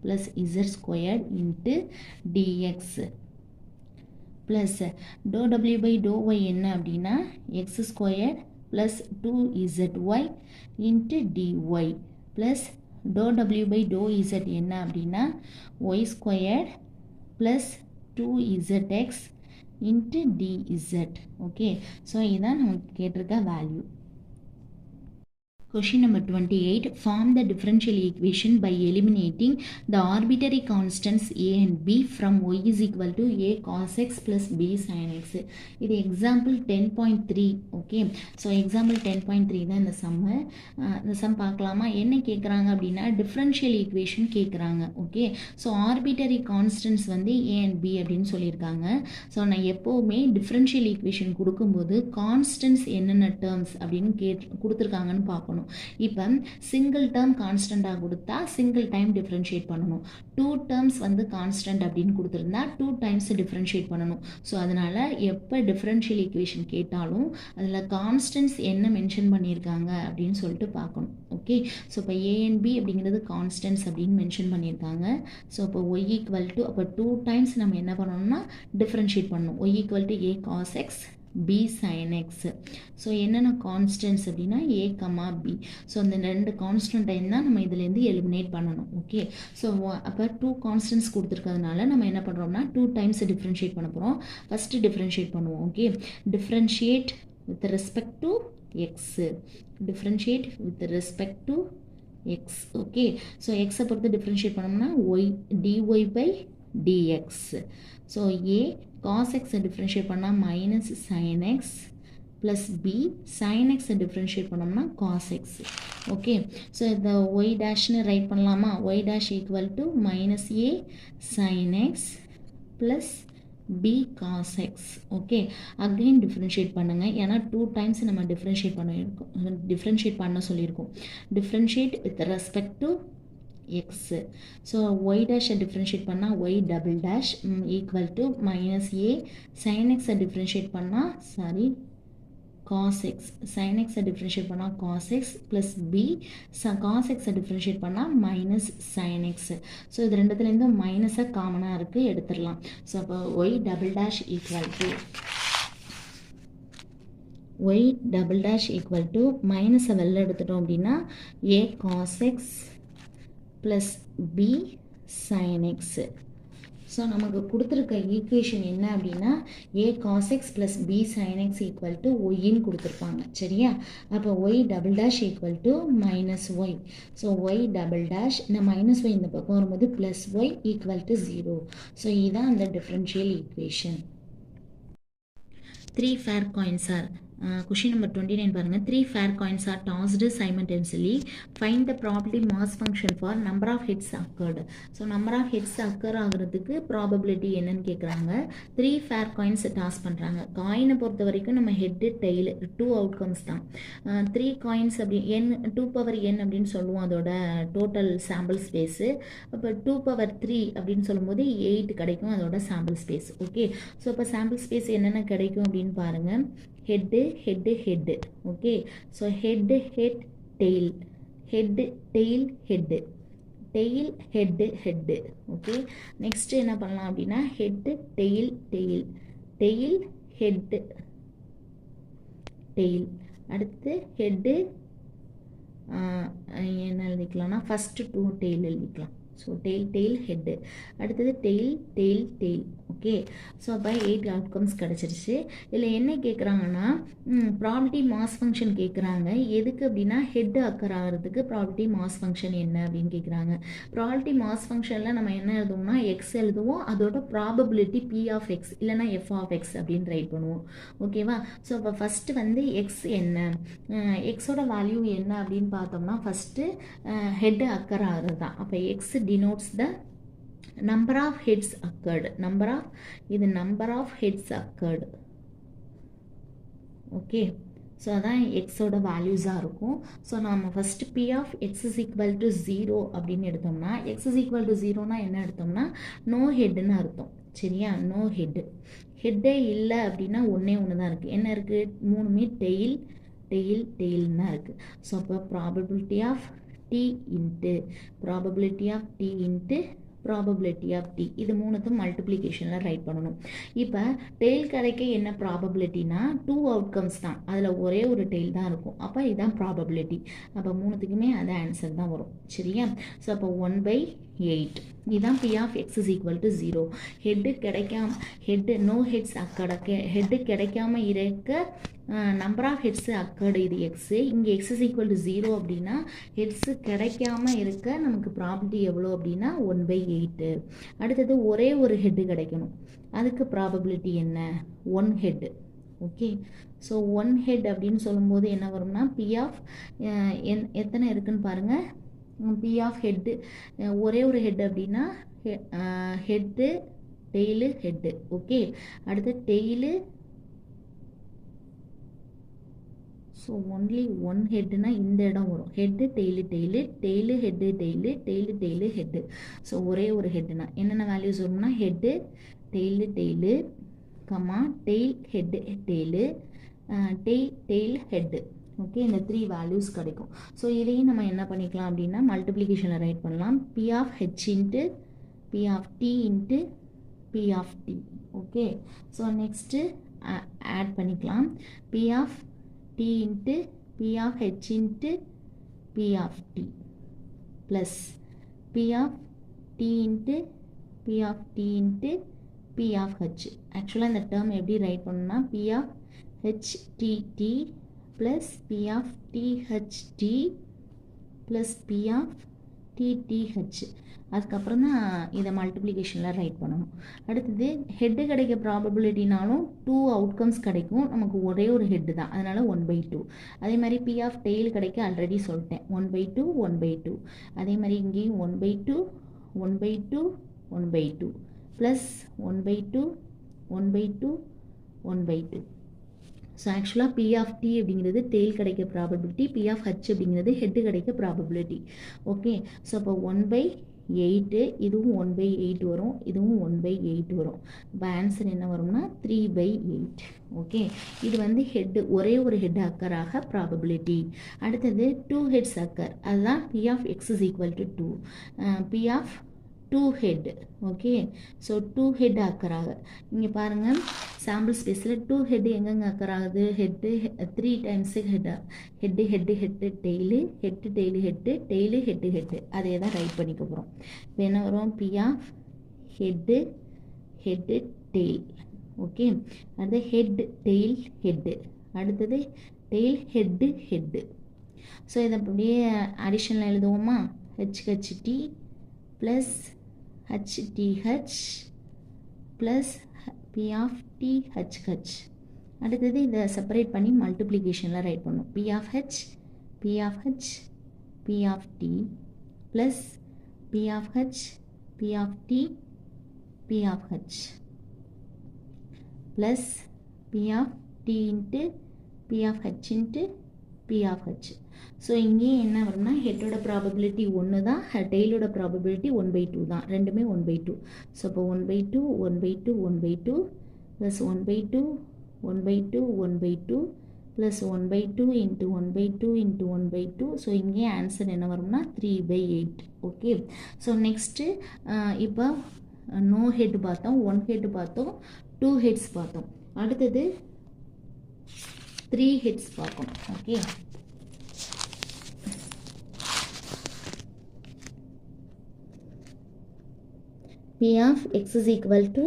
plus z² into dx plus ∂W by ∂y என்ன அப்படின்னா x² plus 2zy into dy plus ∂W by ∂z என்ன அப்படின்னா y² plus 2zx into dz. Okay, so இதுதான் நமக்கு கேட்டிருக்க value. Question number 28. Form the differential equation by eliminating the arbitrary constants a and b from y is equal to a cos x plus b sin x. இது example 10.3. ஓகே, ஸோ example 10.3 தான் இந்த சம்மு. இந்த சம் பார்க்கலாமா, என்ன கேட்குறாங்க அப்படின்னா டிஃப்ரென்ஷியல் ஈக்குவேஷன் கேட்குறாங்க. ஓகே, ஸோ ஆர்பிட்டரி கான்ஸ்டன்ட்ஸ் வந்து a and b அப்படின்னு சொல்லியிருக்காங்க. ஸோ நான் எப்போவுமே டிஃப்ரென்ஷியல் ஈக்குவேஷன் கொடுக்கும்போது கான்ஸ்டன்ட்ஸ் என்னென்ன டேர்ம்ஸ் அப்படின்னு கொடுத்துருக்காங்கன்னு பார்க்கணும். பண்ணணும். இப்போ சிங்கிள் டேர்ம் கான்ஸ்டண்ட்டாக கொடுத்தா சிங்கிள் டைம் டிஃப்ரென்ஷியேட் பண்ணணும். 2 டேர்ம்ஸ் வந்து கான்ஸ்டன்ட் அப்படின்னு கொடுத்துருந்தா 2 டைம்ஸ் டிஃப்ரென்ஷியேட் பண்ணணும். ஸோ அதனால் எப்போ டிஃப்ரென்ஷியல் ஈக்குவேஷன் கேட்டாலும் அதில் கான்ஸ்டன்ட்ஸ் என்ன மென்ஷன் பண்ணியிருக்காங்க அப்படின்னு சொல்லிட்டு பார்க்கணும். ஓகே, ஸோ இப்போ ஏ அண்ட் பி அப்படிங்கிறது கான்ஸ்டன்ட்ஸ் அப்படின்னு மென்ஷன் பண்ணியிருக்காங்க. ஸோ இப்போ ஒய் ஈக்குவல் டு அப்போ 2 டைம்ஸ் நம்ம என்ன பண்ணணும்னா டிஃப்ரென்ஷியேட் பண்ணணும். Y equal to A cos x B sine x. So என்னென்ன கான்ஸ்டன்ட்ஸ் அப்படின்னா ஏ கமா பி. ஸோ அந்த 2 கான்ஸ்டன்ட் டைம் தான் நம்ம இதுலேருந்து எலிமினேட் பண்ணணும். ஓகே, ஸோ அப்போ 2 கான்ஸ்டன்ட்ஸ் கொடுத்துருக்கிறதுனால நம்ம என்ன பண்ணுறோம்னா 2 டைம்ஸ் டிஃப்ரென்ஷியேட் பண்ண போகிறோம். ஃபஸ்ட்டு டிஃப்ரென்ஷியேட் பண்ணுவோம். Okay, differentiate with respect to x. Differentiate with respect to x. Okay, so எக்ஸை பொறுத்து டிஃப்ரென்ஷியேட் பண்ணோம்னா y dy by dx. So A cos எக்ஸை டிஃப்ரென்ஷியேட் பண்ணால் minus sine x plus B sine எக்ஸை டிஃப்ரென்ஷியேட் பண்ணோம்னா காஸ் எக்ஸ். ஓகே, ஸோ இந்த ஒய் டேஷ்னு ரைட் பண்ணலாமா? Y dash equal to minus A sine x plus b cos x. Okay, again differentiate பண்ணுங்கள். ஏன்னா 2 டைம்ஸ் நம்ம டிஃப்ரென்ஷியேட் பண்ண சொல்லியிருக்கோம். Differentiate with respect to x. So y டேஷை டிஃப்ரென்ஷியேட் பண்ணால் y double dash equal to minus A sine எக்ஸை டிஃப்ரென்ஷியேட் பண்ணால் cos x. sin x differentiate பண்ணால் cos x plus b cos x differentiate பண்ணால் minus sin x. ஸோ இது ரெண்டுத்துலேருந்து மைனஸாக காமனாக இருக்குது, எடுத்துடலாம். ஸோ அப்போ y double dash equal to y double dash equal to மைனஸை வெளில எடுத்துட்டோம் அப்படின்னா a cos x plus b sin x. So நமக்கு கொடுத்துருக்க ஈக்குவேஷன் என்ன அப்படின்னா A cos x plus B sine x equal to ஒய்ன்னு கொடுத்துருப்பாங்க. சரியா? அப்போ y double dash equal to minus y. So y double dash இந்த மைனஸ் ஒய் இந்த பக்கம் வரும்போது plus y equal to 0. So இதுதான் அந்த differential equation. 3 fair coins are question number 29 பாருங்க. 3 fair coins are tossed simultaneously. Find the probability mass function for number of hits occurred. So number of hits occur ஆகிறதுக்கு probability என்னன்னு கேட்குறாங்க. 3 fair coins toss பண்ணுறாங்க. காயினை பொறுத்த வரைக்கும் நம்ம ஹெட்டு டெய்ல் 2 outcomes தான். 3 coins அப்படி n 2 power n அப்படின்னு சொல்லுவோம் அதோட டோட்டல் சாம்பிள் ஸ்பேஸு. அப்போ 2 power 3 அப்படின்னு சொல்லும்போது 8 கிடைக்கும் அதோட சாம்பிள் ஸ்பேஸ். ஓகே, ஸோ இப்போ சாம்பிள் ஸ்பேஸ் என்னென்ன கிடைக்கும் அப்படின்னு பாருங்கள். Head head head. Okay, so head head tail head tail head tail head head. Okay, next என்ன பண்ணலாம் அப்படின்னா head tail tail tail head tail. அடுத்து ஹெட்டு என்ன எழுதிக்கலாம்னா ஃபஸ்ட்டு 2 டெய்ல் எழுதிக்கலாம். So tail tail head. அடுத்தது tail tail tail. Okay, so அப்போ 8 அவுட்கம்ஸ் கிடச்சிருச்சு. இதில் என்ன கேட்குறாங்கன்னா ப்ராபபிலிட்டி மாஸ் ஃபங்க்ஷன் கேட்குறாங்க. எதுக்கு அப்படின்னா ஹெட்டு அக்கர் ஆகிறதுக்கு ப்ராபபிலிட்டி மாஸ் ஃபங்க்ஷன் என்ன அப்படின்னு கேட்குறாங்க. ப்ராபபிலிட்டி மாஸ் ஃபங்க்ஷனில் நம்ம என்ன எழுதுவோம்னா எக்ஸ் எழுதுவோம், அதோட ப்ராபபிலிட்டி பி ஆஃப் எக்ஸ் இல்லைனா எஃப் ஆஃப் எக்ஸ் அப்படின்னு ரைட் பண்ணுவோம். ஓகேவா? ஸோ அப்போ ஃபஸ்ட்டு வந்து எக்ஸ் என்ன, எக்ஸோட வேல்யூ என்ன அப்படின்னு பார்த்தோம்னா ஃபஸ்ட்டு ஹெட்டு அக்கர் ஆகிறது தான். அப்போ X denotes the number of hits occurred. number of hits occurred. Okay, so அதான் எக்ஸோட வேல்யூஸாக இருக்கும். ஸோ நம்ம first P of X is equal to 0 அப்படின்னு எடுத்தோம்னா எக்ஸ் இஸ் ஈக்குவல் டு 0னா என்ன எடுத்தோம்னா நோ ஹெட்டுன்னு அர்த்தம். சரியா? No head. ஹெட்டே இல்லை அப்படின்னா ஒன்றே ஒன்று தான் இருக்குது. என்ன இருக்குது? 3மே டெய்ல் டெய்ல் டெய்ல்னு தான் இருக்குது. ஸோ அப்போ probability of t into probability of t into probability of t. இது மூணுத்தும் மல்டிப்ளிகேஷனில் ரைட் பண்ணணும். இப்போ டெய்ல் கிடைக்க என்ன ப்ராபபிலிட்டினா 2 அவுட்கம்ஸ் தான், அதில் ஒரே ஒரு டெய்ல் தான் இருக்கும். அப்போ இதுதான் ப்ராபபிலிட்டி. அப்போ மூணுத்துக்குமே அது ஆன்சர் தான் வரும். சரியா? ஸோ அப்போ 1/8 இதுதான் P of X is equal to 0. Head கிடைக்காம ஹெட்டு நோ ஹெட்ஸ் அக்கடக்க ஹெட்டு கிடைக்காம இருக்க நம்பர் ஆஃப் ஹெட்ஸு அக்கர்டு இது எக்ஸு. இங்கே எக்ஸ் இஸ் ஈக்குவல் டு 0 அப்படின்னா ஹெட்ஸு கிடைக்காம இருக்க நமக்கு ப்ராபபிலிட்டி எவ்வளோ அப்படின்னா 1/8. அடுத்தது ஒரே ஒரு ஹெட்டு கிடைக்கணும், அதுக்கு ப்ராபபிலிட்டி என்ன? 1 ஹெட்டு. ஓகே, ஸோ 1 ஹெட் அப்படின்னு சொல்லும்போது என்ன வரும்னா பி ஆஃப் எத்தனை இருக்குன்னு பாருங்கள். பி ஆஃப் ஹெட்டு ஒரே ஒரு ஹெட் அப்படின்னா ஹெட்டு டெய்லு ஹெட்டு. ஓகே, அடுத்து டெய்லு ஸோ ஒன்லி ஒன் ஹெட்டுனா இந்த இடம் வரும். Head tail tail tail head tail tail tail head. So ஒரே ஒரு ஹெட்டுனா என்னென்ன வேல்யூஸ் வரும்னா head tail tail comma tail head tail tail head. Okay, இந்த 3 வேல்யூஸ் கிடைக்கும். ஸோ இதையும் நம்ம என்ன பண்ணிக்கலாம் அப்படின்னா மல்டிப்ளிகேஷனில் ரைட் பண்ணலாம். P of H into P of T into P of T. Okay, so next add பண்ணிக்கலாம். P of T into P of H into P of T plus P of T into P of T into P of H. ஆக்சுவலாக இந்த டேர்ம் எப்படி ரைட் பண்ணணும்னா P of HTT plus P of THT plus P of TTH. அதுக்கப்புறம் தான் இதை மல்டிப்ளிகேஷனில் ரைட் பண்ணணும். அடுத்தது ஹெட்டு கிடைக்க ப்ராபபிலிட்டினாலும் 2 அவுட்கம்ஸ் கிடைக்கும். நமக்கு ஒரே ஒரு ஹெட்டு தான், அதனால் 1/2. அதே மாதிரி பி ஆஃப் டெய்ல் கிடைக்க ஆல்ரெடி சொல்லிட்டேன், 1/2 1/2. அதே மாதிரி இங்கேயும் 1/2 1/2 1/2 ப்ளஸ் 1/2 1/2 1/2. ஸோ ஆக்சுவலாக பி ஆஃப் டி அப்படிங்கிறது டெய்ல் கிடைக்க ப்ராபபிலிட்டி, பி ஆஃப் ஹெச் அப்படிங்கிறது ஹெட்டு கிடைக்க ப்ராபபிலிட்டி. ஓகே, ஸோ அப்போ 1/8, இதுவும் 1/8 வரும், இதுவும் 1/8 வரும். இப்போ ஆன்சர் என்ன வரும்னா 3/8. ஓகே, இது வந்து ஹெட்டு, ஒரே ஒரு ஹெட் அக்கராக ப்ராபபிலிட்டி. அடுத்தது 2 ஹெட்ஸ் அக்கர், அதுதான் P of X is equal to 2. P of 2 head. Okay, so 2 head அக்கராக இங்கே பாருங்கள் சாம்பிள் ஸ்பேஸில் 2 ஹெட்டு எங்கெங்கே அக்கராகுது, head 3 times head head head tail head tail head tail head head. அதே தான் ரைட் பண்ணிக்க போகிறோம். இப்போ என்ன வரும், P of head head tail. Okay, அடுத்து ஹெட் டெய்ல் ஹெட்டு, அடுத்தது டெய்ல் ஹெட்டு ஹெட்டு. ஸோ இதை அப்படியே அடிஷனில் எழுதுவோமா, HHT plus HTH plus P of THH. அடுத்தது இதை செப்பரேட் பண்ணி மல்டிப்ளிகேஷனில் ரைட் பண்ணணும். P of H P of H P of T plus P of H P of T P of H plus P of T into P of H into P of H. So இங்கேயும் என்ன வரும்னா ஹெட்டோட ப்ராபபிலிட்டி 1 தான், டெய்லோட ப்ராபபிலிட்டி 1/2 தான், ரெண்டுமே 1/2. ஸோ இப்போ 1/2 1/2 1/2 plus 1/2 1/2 1/2 plus 1/2 into 1/2 into 1/2. So இங்கே ஆன்சர் என்ன வரும்னா 3/8. ஓகே, ஸோ நெக்ஸ்ட்டு இப்போ நோ ஹெட் பார்த்தோம், 1 ஹெட் பார்த்தோம், 2 ஹெட்ஸ் பார்த்தோம். அடுத்தது 3 ஹெட்ஸ் பார்க்கணும். Okay, P of x is equal to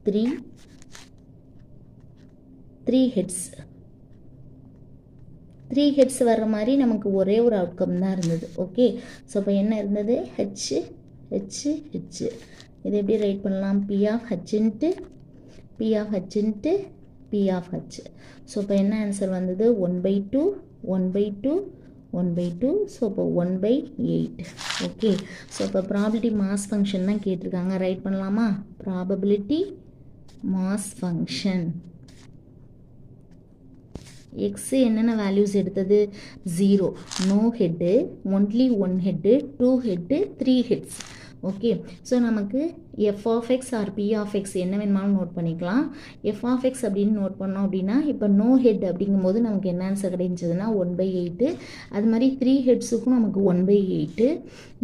3 heads. 3 heads வர்ற மாதிரி நமக்கு ஒரே ஒரு அவுட்கம் தான் இருந்தது. ஓகே, ஸோ இப்போ என்ன இருந்தது, ஹெச் ஹெச் ஹெச். இதை எப்படி ரைட் பண்ணலாம், P of H into P of H into P of H. So இப்போ என்ன ஆன்சர் வந்தது, 1/2 1/2 1/2. ஸோ இப்போ 1/8. ஓகே, ஸோ இப்போ ப்ராபபிலிட்டி மாஸ் ஃபங்க்ஷன் தான் கேட்டிருக்காங்க, ரைட் பண்ணலாமா. ப்ராபபிலிட்டி மாஸ் ஃபங்க்ஷன் எக்ஸு என்னென்ன வேல்யூஸ் எடுத்தது, 0, no head, only 1 head, 2 head, 3 heads. Okay, so நமக்கு F of x or P of x என்ன வேணுமாலும் நோட் பண்ணிக்கலாம். எஃப் ஆஃப் எக்ஸ் அப்படின்னு நோட் பண்ணோம் அப்படின்னா இப்போ நோ ஹெட் அப்படிங்கும்போது நமக்கு என்ன ஆன்சர் கிடைச்சதுன்னா 1/8. அது மாதிரி 3 ஹெட்ஸுக்கும் நமக்கு 1/8.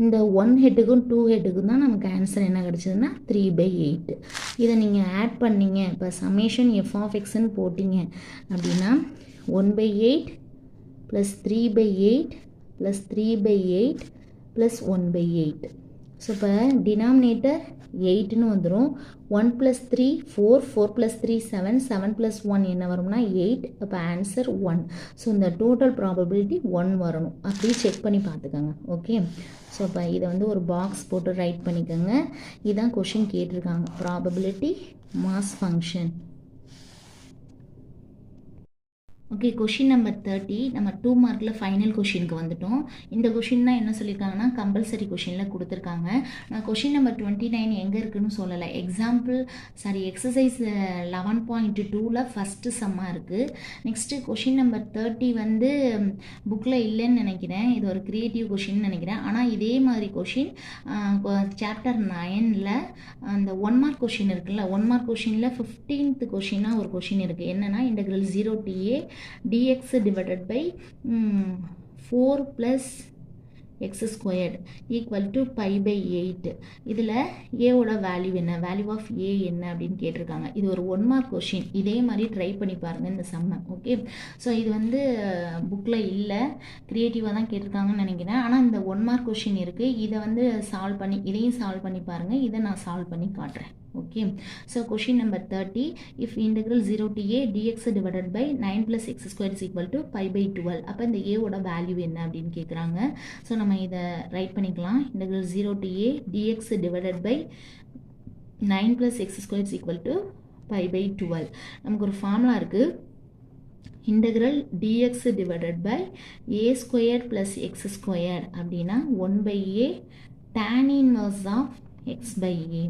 இந்த 1 ஹெட்டுக்கும் 2 ஹெட்டுக்கும் தான் நமக்கு ஆன்சர் என்ன கிடைச்சதுன்னா 3/8. இதை நீங்கள் ஆட் பண்ணிங்க, இப்போ சமேஷன் எஃப் ஆஃப் எக்ஸ்ன்னு போட்டிங்க அப்படின்னா 1/8 ப்ளஸ் 3/8 ப்ளஸ் 3/8 ப்ளஸ் 1/8. ஸோ இப்போ டினாமினேட்டர் 8ன்னு வந்துடும். 1 + 3 4 4 + 3 7 7 + 1 என்ன வரும்னா 8. அப்போ ஆன்சர் 1. ஸோ இந்த டோட்டல் ப்ராபபிலிட்டி 1 வரணும். அப்படி செக் பண்ணி பார்த்துக்கோங்க. ஓகே, ஸோ இப்போ இதை வந்து ஒரு பாக்ஸ் போட்டு ரைட் பண்ணிக்கோங்க. இதுதான் கொஷின் கேட்டிருக்காங்க, probability mass function. Okay, question number 30 நம்ம 2 மார்க்கில் ஃபைனல் கொஷினுக்கு வந்துட்டோம். இந்த கொஷின் தான் என்ன சொல்லியிருக்காங்கன்னா கம்பல்சரி கொஷினில் கொடுத்துருக்காங்க. நான் கொஷின் நம்பர் 29 எங்கே இருக்குன்னு சொல்லலை. எக்ஸசைஸ் 11.2ல் ஃபஸ்ட்டு சம்மாக இருக்குது. நெக்ஸ்ட்டு கொஷின் நம்பர் 30 வந்து புக்கில் இல்லைன்னு நினைக்கிறேன். இது ஒரு க்ரியேட்டிவ் கொஷின் நினைக்கிறேன். ஆனால் இதே மாதிரி கொஷின் சாப்டர் 9ல் அந்த 1 மார்க் கொஷின் இருக்குல்ல, 1 மார்க் கொஷினில் 15th கொஷினாக ஒரு கொஷின் இருக்குது. என்னென்னா integral 0 to a dx divided by 4 plus x squared equal to pi by 8. இதில் a ஓட வேல்யூ என்ன, வேல்யூ ஆஃப் a என்ன அப்படின்னு கேட்டிருக்காங்க. இது ஒரு 1 மார்க் கொஷின். இதே மாதிரி ட்ரை பண்ணி பாருங்கள் இந்த சம்மை. ஓகே, ஸோ இது வந்து புக்கில் இல்லை, க்ரியேட்டிவாக தான் கேட்டிருக்காங்கன்னு நினைக்கிறேன். ஆனால் இந்த 1 மார்க் கொஷின் இருக்குது. இதை வந்து சால்வ் பண்ணி இதையும் சால்வ் பண்ணி பாருங்கள். இதை நான் சால்வ் பண்ணி காட்டுறேன். Okay, so question number 30, if integral 0 to a dx divided by 9 plus x squared is equal to pi by 12, அப்போ இந்த a ஓட வேல்யூ என்ன அப்படின்னு கேட்குறாங்க. ஸோ நம்ம இதை ரைட் பண்ணிக்கலாம். integral 0 to a dx divided by 9 plus x squared is equal to pi by 12. நமக்கு ஒரு ஃபார்முலா இருக்குது. integral dx divided by a squared plus x squared அப்படின்னா 1 by a tan inverse of x by a.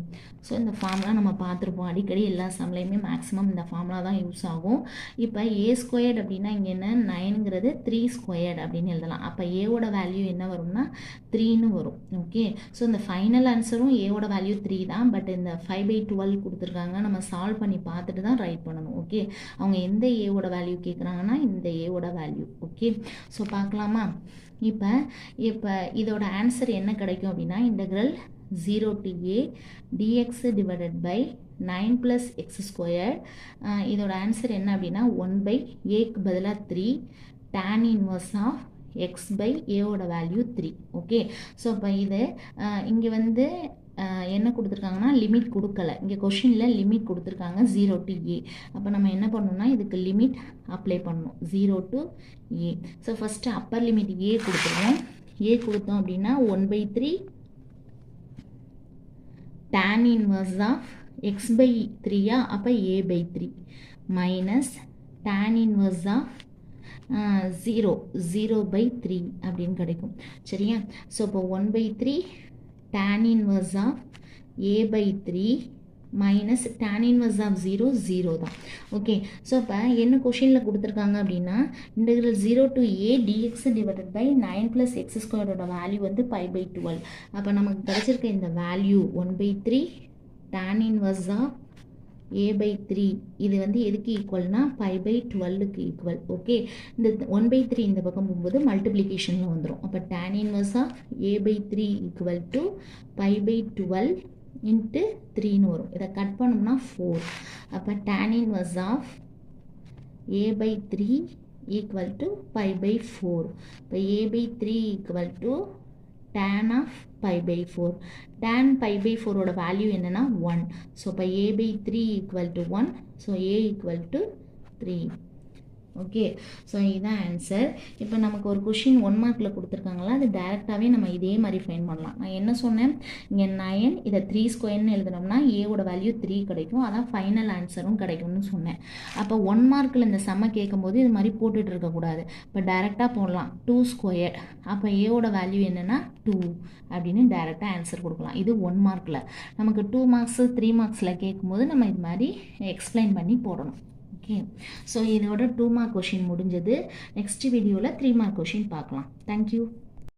So இந்த ஃபார்முலா நம்ம பார்த்துருப்போம் அடிக்கடி எல்லா சம்லையுமே மேக்ஸிமம் இந்த ஃபார்முலா தான் யூஸ் ஆகும். இப்போ a ஸ்கொயர்ட் அப்படின்னா இங்கே என்ன 9ங்கிறது 3 ஸ்கொயர்ட் அப்படின்னு எழுதலாம். அப்போ ஏவோட வேல்யூ என்ன வரும்னா 3ன்னு வரும். ஓகே, ஸோ இந்த ஃபைனல் ஆன்சரும் ஏவோட வேல்யூ 3 தான். பட் இந்த 5/12 கொடுத்துருக்காங்க, நம்ம சால்வ் பண்ணி பார்த்துட்டு தான் ரைட் பண்ணணும். ஓகே, அவங்க எந்த ஏவோட வேல்யூ கேட்குறாங்கன்னா இந்த ஏவோட வேல்யூ. ஓகே, ஸோ பார்க்கலாமா. இப்போ இதோட ஆன்சர் என்ன கிடைக்கும் அப்படின்னா integral 0 to a dx divided by 9 plus x squared. இதோட ஆன்சர் என்ன அப்படின்னா 1 by aக்கு பதிலாக 3 tan inverse of x by a ஓட வேல்யூ 3. ஓகே, ஸோ இப்போ இது இங்கே வந்து என்ன கொடுத்துருக்காங்கன்னா லிமிட் கொடுக்கல. இங்கே கொஷினில் லிமிட் கொடுத்துருக்காங்க 0 to a. அப்போ நம்ம என்ன பண்ணணும்னா இதுக்கு லிமிட் அப்ளை பண்ணணும் 0 to a. So first upper limit a கொடுத்துருவோம். a கொடுத்தோம் அப்படின்னா 1/3 tan inverse of x by 3 அப்போ a by 3 minus tan inverse of 0 by 3 அப்படின்னு கிடைக்கும். சரியா, ஸோ இப்போ 1/3 tan inverse of a by 3 minus tan inverse of 0 தான். ஓகே, ஸோ இப்போ என்ன கொஷினில் கொடுத்துருக்காங்க அப்படின்னா integral 0 to a dx divided by 9 plus x ஸ்கொயரோட வேல்யூ வந்து pi by 12. அப்போ நமக்கு கிடைச்சிருக்க இந்த value 1/3 tan inverse of a by 3 இது வந்து எதுக்கு ஈக்குவல்னா pi by 12க்கு ஈக்குவல். ஓகே, இந்த 1/3 இந்த பக்கம் போகும்போது மல்டிப்ளிகேஷனில் வந்துடும். அப்போ tan inverse of a by 3 equal to pi by 12 into 3ன்னு வரும். இதை கட் பண்ணோம்னா 4. அப்போ tan inverse of a by 3 equal to pi by 4. இப்போ a by 3 equal to tan of pi by 4. tan pi by 4 ஓட வேல்யூ என்னன்னா 1. ஸோ இப்போ a by 3 equal to 1. So a equal to 3. Okay, so இதுதான் ஆன்சர். இப்போ நமக்கு ஒரு கொஷின் 1 மார்க்கில் கொடுத்துருக்காங்களா, அது டேரெக்டாகவே நம்ம இதே மாதிரி ஃபைன் பண்ணலாம். நான் என்ன சொன்னேன், இங்கே 9 இதை 3 ஸ்கொயர்னு எழுதினோம்னா ஏவோட வேல்யூ 3 கிடைக்கும். அதான் ஃபைனல் ஆன்சரும் கிடைக்கும்னு சொன்னேன். அப்போ 1 மார்க்கில் இந்த செம்ம கேட்கும்போது இது மாதிரி போட்டுட்டு இருக்கக்கூடாது. இப்போ டேரெக்டாக போடலாம் 2 ஸ்கொயர். அப்போ ஏவோட வேல்யூ என்னென்னா 2 அப்படின்னு டேரெக்டாக ஆன்சர் கொடுக்கலாம். இது 1 மார்க்கில். நமக்கு 2 மார்க்ஸு 3 மார்க்ஸில் கேட்கும்போது நம்ம இது மாதிரி எக்ஸ்பிளைன் பண்ணி போடணும். ஓகே, ஸோ இதோட 2 மார்க் கொஷின் முடிஞ்சது. நெக்ஸ்ட் வீடியோவில் 3 மார்க் கொஷின் பார்க்கலாம். தேங்க்யூ.